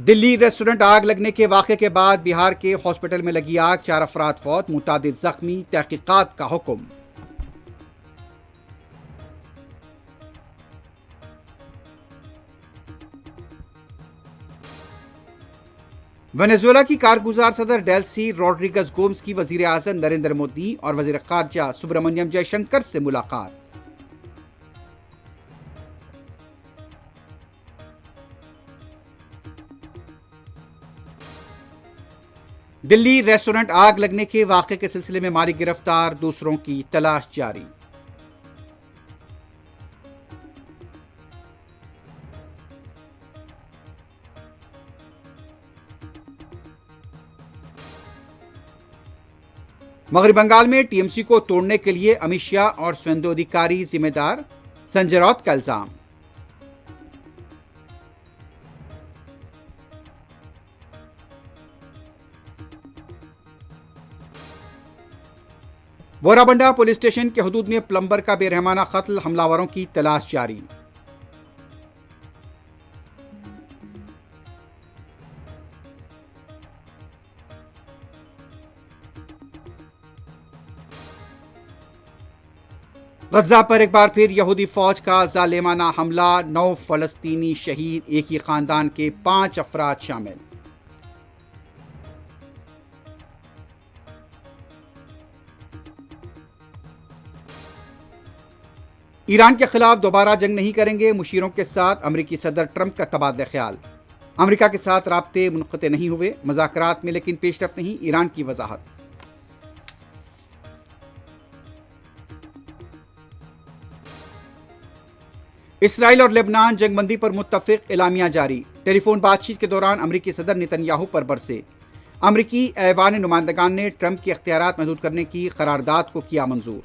Delhi restaurant आग लगने के वाक़े के बाद बिहार के हॉस्पिटल में लगी आग, 4 अफराद फौत, मुतादिद जख्मी, तहकीकात का हुक्म। वेनेजुएला की कारगुजार सदर डेल्सी रॉड्रिगस गोम्स की वजीर आज़म नरेंद्र मोदी और वजीर खारजा सुब्रमण्यम जयशंकर से मुलाकात। दिल्ली रेस्टोरेंट आग लगने के वाक़े के सिलसिले में मालिक गिरफ्तार, दूसरों की तलाश जारी। मगरबी बंगाल में टीएमसी को तोड़ने के लिए अमित शाह और सुवेंदु अधिकारी जिम्मेदार, संजय राउत का इल्जाम। बोराबंडा पुलिस स्टेशन के हदूद में प्लम्बर का बेरहमाना कत्ल, हमलावरों की तलाश जारी। गजा पर एक बार फिर यहूदी फौज का जालिमाना हमला, 9 फलस्तीनी शहीद, एक ही खानदान के 5 अफराद शामिल। ईरान के खिलाफ दोबारा जंग नहीं करेंगे, मुशीरों के साथ अमरीकी सदर ट्रंप का तबादला ख्याल। अमरीका के साथ राब्ते मुनक़ते नहीं हुए मुज़ाकरात में, लेकिन पेशरफ नहीं, ईरान की वजाहत। इसराइल और लेबनान जंगबंदी पर मुत्तफिक, एलामिया जारी। टेलीफोन बातचीत के दौरान अमरीकी सदर नेतन्याहू पर बरसे। अमरीकी ऐवान नुमाइंदगान ने ट्रंप के इख्तियारात महदूद करने की करारदाद को किया मंजूर।